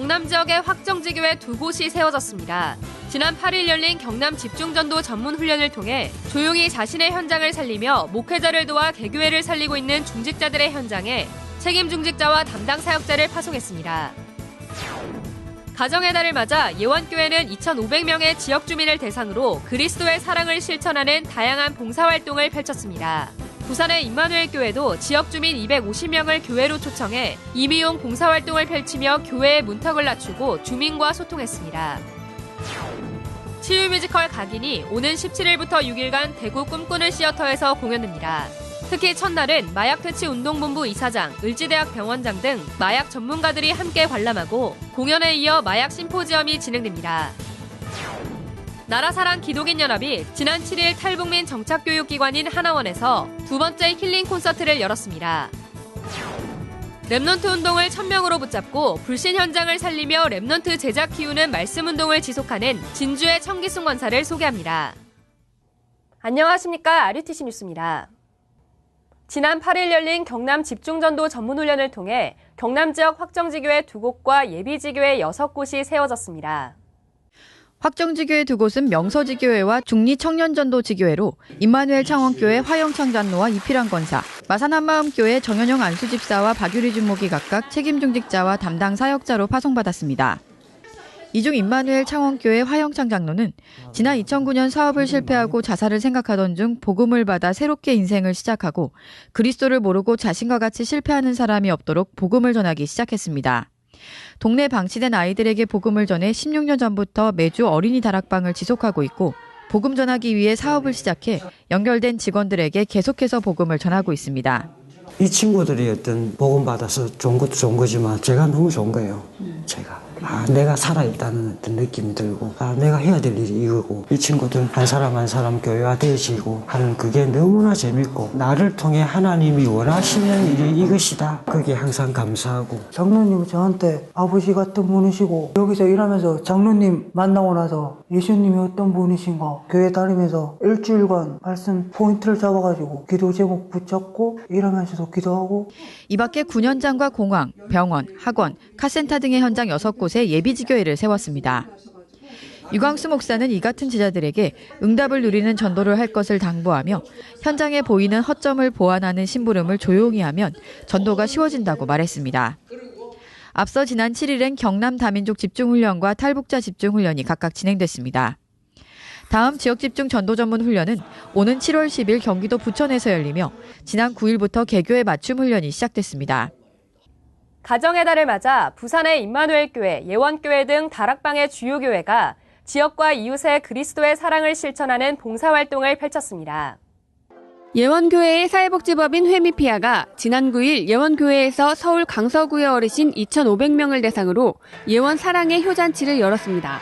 경남 지역의 확정지교회 2곳이 세워졌습니다. 지난 8일 열린 경남 집중전도 전문훈련을 통해 조용히 자신의 현장을 살리며 목회자를 도와 개교회를 살리고 있는 중직자들의 현장에 책임 중직자와 담당 사역자를 파송했습니다. 가정의 달을 맞아 예원교회는 2,500명의 지역 주민을 대상으로 그리스도의 사랑을 실천하는 다양한 봉사활동을 펼쳤습니다. 부산의 임마누엘 교회도 지역 주민 250명을 교회로 초청해 임의용 봉사활동을 펼치며 교회의 문턱을 낮추고 주민과 소통했습니다. 치유 뮤지컬 각인이 오는 17일부터 6일간 대구 꿈꾸는 시어터에서 공연됩니다. 특히 첫날은 마약퇴치운동본부 이사장, 을지대학 병원장 등 마약 전문가들이 함께 관람하고 공연에 이어 마약 심포지엄이 진행됩니다. 나라사랑 기독인연합이 지난 7일 탈북민 정착교육기관인 하나원에서 두 번째 힐링 콘서트를 열었습니다. 랩넌트 운동을 1000명으로 붙잡고 불신 현장을 살리며 랩넌트 제작 키우는 말씀운동을 지속하는 진주의 청기순 권사를 소개합니다. 안녕하십니까. RUTC 뉴스입니다. 지난 8일 열린 경남 집중전도 전문훈련을 통해 경남 지역 확정지교회 2곳과 예비지교회 6곳이 세워졌습니다. 확정지교회 2곳은 명서지교회와 중리청년전도지교회로 임마누엘 창원교회 화영창장로와 이필환 권사, 마산한마음교회 정현영 안수집사와 박유리 주목이 각각 책임중직자와 담당 사역자로 파송받았습니다. 이 중 임마누엘 창원교회 화영창장로는 지난 2009년 사업을 실패하고 자살을 생각하던 중 복음을 받아 새롭게 인생을 시작하고 그리스도를 모르고 자신과 같이 실패하는 사람이 없도록 복음을 전하기 시작했습니다. 동네 방치된 아이들에게 복음을 전해 16년 전부터 매주 어린이 다락방을 지속하고 있고 복음 전하기 위해 사업을 시작해 연결된 직원들에게 계속해서 복음을 전하고 있습니다. 이 친구들이 어떤 복음 받아서 좋은 것도 좋은 거지만 제가 너무 좋은 거예요. 제가 내가 살아있다는 어떤 느낌이 들고 내가 해야 될 일이 이거고 이 친구들 한 사람 한 사람 교회화되어지고 하는 그게 너무나 재밌고 나를 통해 하나님이 원하시는 일이 이것이다. 그게 항상 감사하고 장로님은 저한테 아버지 같은 분이시고 여기서 일하면서 장로님 만나고 나서 예수님이 어떤 분이신가 교회 다니면서 일주일간 말씀 포인트를 잡아가지고 기도 제목 붙잡고 일하면서도 기도하고 이 밖에 군현장과 공항, 병원, 학원, 카센터 등의 현장 6곳에 예비지교회를 세웠습니다. 유광수 목사는 이 같은 제자들에게 응답을 누리는 전도를 할 것을 당부하며 현장에 보이는 허점을 보완하는 심부름을 조용히 하면 전도가 쉬워진다고 말했습니다. 앞서 지난 7일엔 경남 다민족 집중훈련과 탈북자 집중훈련이 각각 진행됐습니다. 다음 지역집중 전도전문훈련은 오는 7월 10일 경기도 부천에서 열리며 지난 9일부터 개교회 맞춤훈련이 시작됐습니다. 가정의 달을 맞아 부산의 임마누엘 교회, 예원교회 등 다락방의 주요 교회가 지역과 이웃의 그리스도의 사랑을 실천하는 봉사활동을 펼쳤습니다. 예원교회의 사회복지법인 회미피아가 지난 9일 예원교회에서 서울 강서구의 어르신 2,500명을 대상으로 예원 사랑의 효잔치를 열었습니다.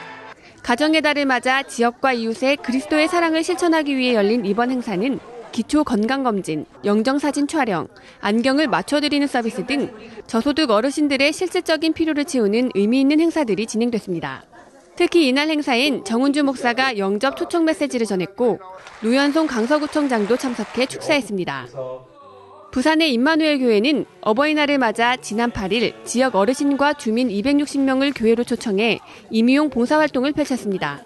가정의 달을 맞아 지역과 이웃의 그리스도의 사랑을 실천하기 위해 열린 이번 행사는 기초 건강검진, 영정사진 촬영, 안경을 맞춰드리는 서비스 등 저소득 어르신들의 실질적인 필요를 채우는 의미 있는 행사들이 진행됐습니다. 특히 이날 행사엔 정은주 목사가 영접 초청 메시지를 전했고 노현송 강서구청장도 참석해 축사했습니다. 부산의 임마누엘 교회는 어버이날을 맞아 지난 8일 지역 어르신과 주민 260명을 교회로 초청해 임의용 봉사활동을 펼쳤습니다.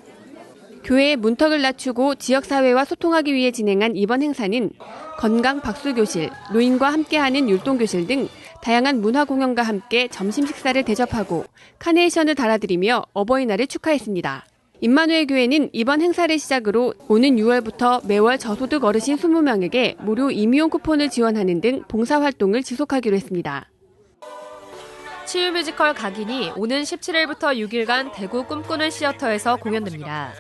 교회의 문턱을 낮추고 지역사회와 소통하기 위해 진행한 이번 행사는 건강 박수교실, 노인과 함께하는 율동교실 등 다양한 문화공연과 함께 점심 식사를 대접하고 카네이션을 달아드리며 어버이날을 축하했습니다. 임마누엘 교회는 이번 행사를 시작으로 오는 6월부터 매월 저소득 어르신 20명에게 무료 임의용 쿠폰을 지원하는 등 봉사활동을 지속하기로 했습니다. 치유 뮤지컬 각인이 오는 17일부터 6일간 대구 꿈꾸는 시어터에서 공연됩니다.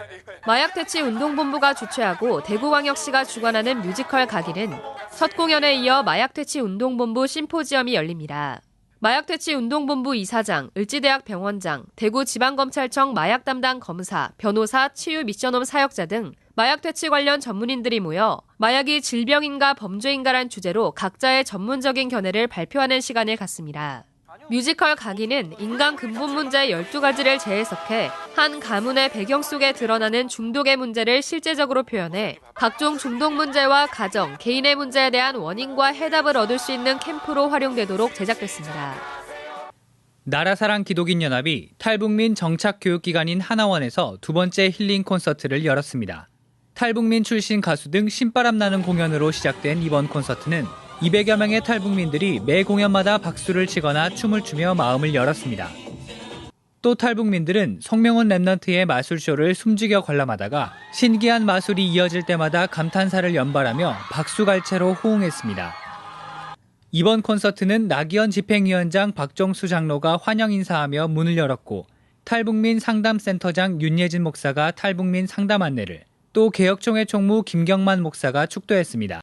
마약퇴치운동본부가 주최하고 대구광역시가 주관하는 뮤지컬 각인은 첫 공연에 이어 마약퇴치운동본부 심포지엄이 열립니다. 마약퇴치운동본부 이사장, 을지대학 병원장, 대구지방검찰청 마약담당 검사, 변호사, 치유미션홈 사역자 등 마약퇴치 관련 전문인들이 모여 마약이 질병인가 범죄인가란 주제로 각자의 전문적인 견해를 발표하는 시간을 갖습니다. 뮤지컬 각인은 인간 근본 문제 12가지를 재해석해 한 가문의 배경 속에 드러나는 중독의 문제를 실제적으로 표현해 각종 중독 문제와 가정, 개인의 문제에 대한 원인과 해답을 얻을 수 있는 캠프로 활용되도록 제작됐습니다. 나라사랑 기독인연합이 탈북민 정착교육기관인 하나원에서 두 번째 힐링 콘서트를 열었습니다. 탈북민 출신 가수 등 신바람 나는 공연으로 시작된 이번 콘서트는 200여 명의 탈북민들이 매 공연마다 박수를 치거나 춤을 추며 마음을 열었습니다. 또 탈북민들은 송명훈 랩넌트의 마술쇼를 숨죽여 관람하다가 신기한 마술이 이어질 때마다 감탄사를 연발하며 박수갈채로 호응했습니다. 이번 콘서트는 나기현 집행위원장 박정수 장로가 환영 인사하며 문을 열었고 탈북민 상담센터장 윤예진 목사가 탈북민 상담 안내를, 또 개혁총회 총무 김경만 목사가 축도했습니다.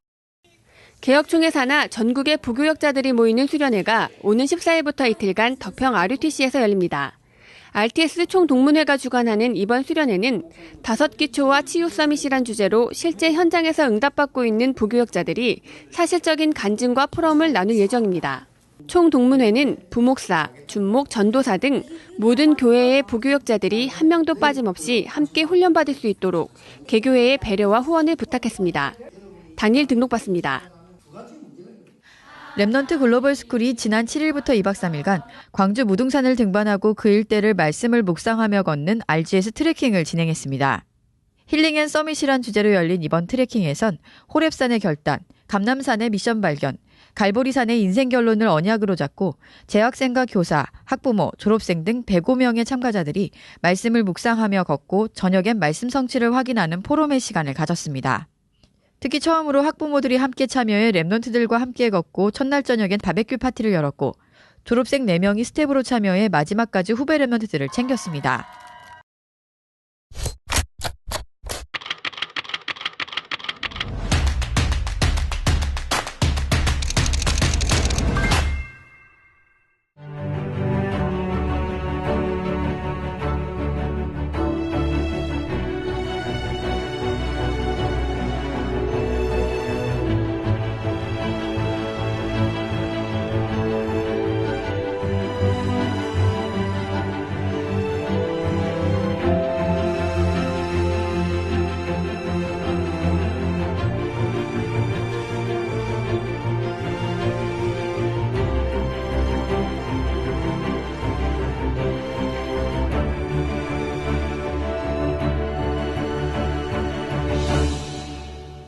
개혁총회 산하 전국의 부교역자들이 모이는 수련회가 오는 14일부터 이틀간 덕평 RUTC에서 열립니다. RTS 총동문회가 주관하는 이번 수련회는 5기초와 치유 서밋이란 주제로 실제 현장에서 응답받고 있는 부교역자들이 사실적인 간증과 포럼을 나눌 예정입니다. 총동문회는 부목사, 준목, 전도사 등 모든 교회의 부교역자들이 한 명도 빠짐없이 함께 훈련받을 수 있도록 개교회의 배려와 후원을 부탁했습니다. 당일 등록받습니다. 랩넌트 글로벌 스쿨이 지난 7일부터 2박 3일간 광주 무등산을 등반하고 그 일대를 말씀을 묵상하며 걷는 RGS 트레킹을 진행했습니다. 힐링 앤 서밋이란 주제로 열린 이번 트레킹에선 호랩산의 결단, 감남산의 미션 발견, 갈보리산의 인생 결론을 언약으로 잡고 재학생과 교사, 학부모, 졸업생 등 105명의 참가자들이 말씀을 묵상하며 걷고 저녁엔 말씀 성취를 확인하는 포럼의 시간을 가졌습니다. 특히 처음으로 학부모들이 함께 참여해 랩넌트들과 함께 걷고 첫날 저녁엔 바베큐 파티를 열었고 졸업생 4명이 스텝으로 참여해 마지막까지 후배 랩넌트들을 챙겼습니다.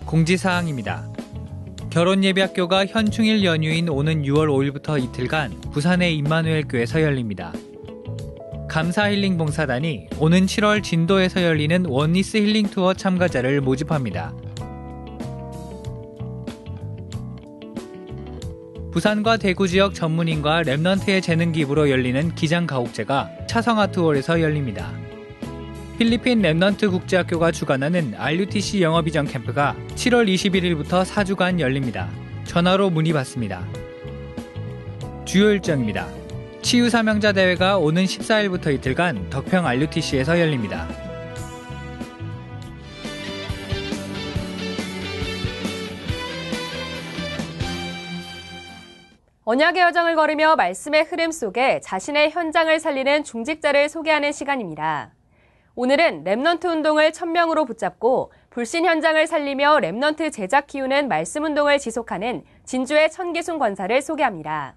공지사항입니다. 결혼예비학교가 현충일 연휴인 오는 6월 5일부터 이틀간 부산의 임마누엘교에서 열립니다. 감사힐링 봉사단이 오는 7월 진도에서 열리는 원리스 힐링 투어 참가자를 모집합니다. 부산과 대구 지역 전문인과 랩넌트의 재능 기부로 열리는 기장 가옥제가 차성아트홀에서 열립니다. 필리핀 랩넌트 국제학교가 주관하는 RUTC 영어비전 캠프가 7월 21일부터 4주간 열립니다. 전화로 문의받습니다. 주요 일정입니다. 치유사명자 대회가 오는 14일부터 이틀간 덕평 RUTC에서 열립니다. 언약의 여정을 걸으며 말씀의 흐름 속에 자신의 현장을 살리는 중직자를 소개하는 시간입니다. 오늘은 랩넌트 운동을 1000명으로 붙잡고 불신 현장을 살리며 랩넌트 제작 키우는 말씀 운동을 지속하는 진주의 천기순 권사를 소개합니다.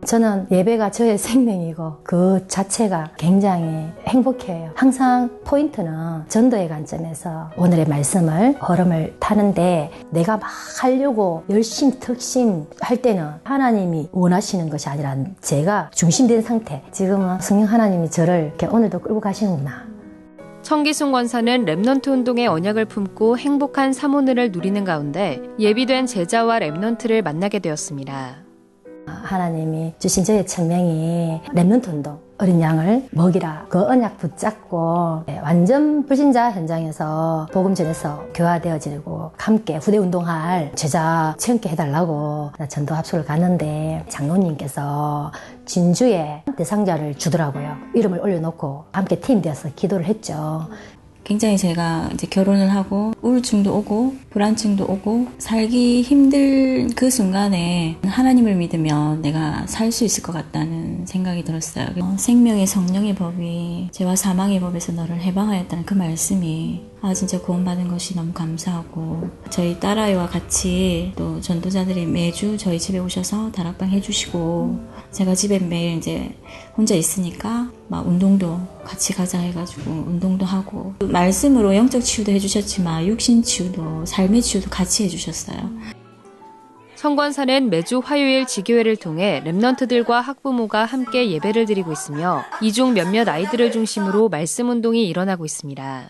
저는 예배가 저의 생명이고 그 자체가 굉장히 행복해요. 항상 포인트는 전도의 관점에서 오늘의 말씀을 흐름을 타는데 내가 막 하려고 열심 특심 할 때는 하나님이 원하시는 것이 아니라 제가 중심된 상태. 지금은 성령 하나님이 저를 이렇게 오늘도 끌고 가시는구나. 천기순 권사는 랩넌트 운동의 언약을 품고 행복한 사모늘을 누리는 가운데 예비된 제자와 랩넌트를 만나게 되었습니다. 하나님이 주신 저의 천명이 랩넌트 운동, 어린 양을 먹이라 그 언약 붙잡고 완전 불신자 현장에서 복음 전해서 교화되어지고 함께 후대 운동할 제자 체험케 해달라고 전도 합숙을 갔는데 장로님께서 진주에 대상자를 주더라고요. 이름을 올려놓고 함께 팀 되어서 기도를 했죠. 굉장히 제가 이제 결혼을 하고 우울증도 오고 불안증도 오고 살기 힘들 그 순간에 하나님을 믿으면 내가 살 수 있을 것 같다는 생각이 들었어요. 생명의 성령의 법이 죄와 사망의 법에서 너를 해방하였다는 그 말씀이 진짜 구원받은 것이 너무 감사하고 저희 딸아이와 같이 또 전도자들이 매주 저희 집에 오셔서 다락방 해주시고 제가 집에 매일 이제 혼자 있으니까 막 운동도 같이 가자 해가지고 운동도 하고 말씀으로 영적 치유도 해주셨지만 육신 치유도 삶의 치유도 같이 해주셨어요. 성관사는 매주 화요일 지교회를 통해 랩넌트들과 학부모가 함께 예배를 드리고 있으며 이 중 몇몇 아이들을 중심으로 말씀 운동이 일어나고 있습니다.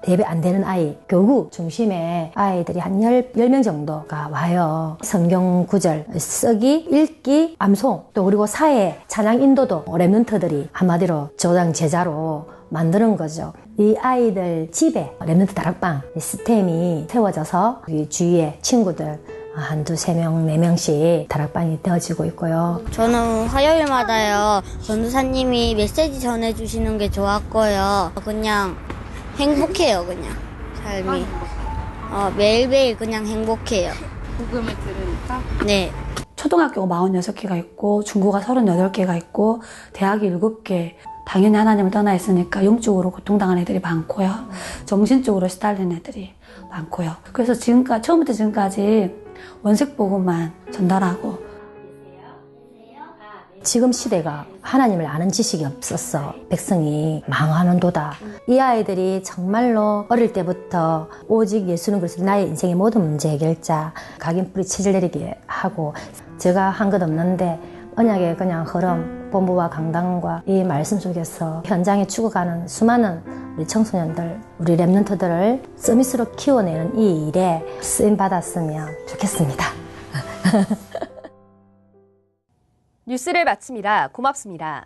예배 안 되는 아이, 교구 중심의 아이들이 한 10명 정도가 와요. 성경 구절 쓰기, 읽기, 암송, 또 그리고 사회 찬양 인도도 랩런트들이 한마디로 조장 제자로 만드는 거죠. 이 아이들 집에 랩런트 다락방 시스템이 세워져서 주위에 친구들 한 두세 명, 네 명씩 다락방이 되어지고 있고요. 저는 화요일마다요, 전도사님이 메시지 전해주시는 게 좋았고요. 그냥 행복해요, 그냥 삶이. 매일매일 그냥 행복해요. 복음을 들으니까? 네. 초등학교가 46개가 있고 중고가 38개가 있고 대학이 7개. 당연히 하나님을 떠나 있으니까 영적으로 고통당하는 애들이 많고요. 정신적으로 시달리는 애들이 많고요. 그래서 처음부터 지금까지 원색 복음만 전달하고. 지금 시대가 하나님을 아는 지식이 없었어. 백성이 망하는도다. 이 아이들이 정말로 어릴 때부터 오직 예수는 그리스도 나의 인생의 모든 문제 해결자, 각인뿌리 치질 내리게 하고 제가 한 것 없는데 언약의 그냥 흐름, 본부와 강단과 이 말씀 속에서 현장에 죽어가는 수많은 우리 청소년들, 우리 랩런트들을 서밋으로 키워내는 이 일에 쓰임 받았으면 좋겠습니다. 뉴스를 마칩니다. 고맙습니다.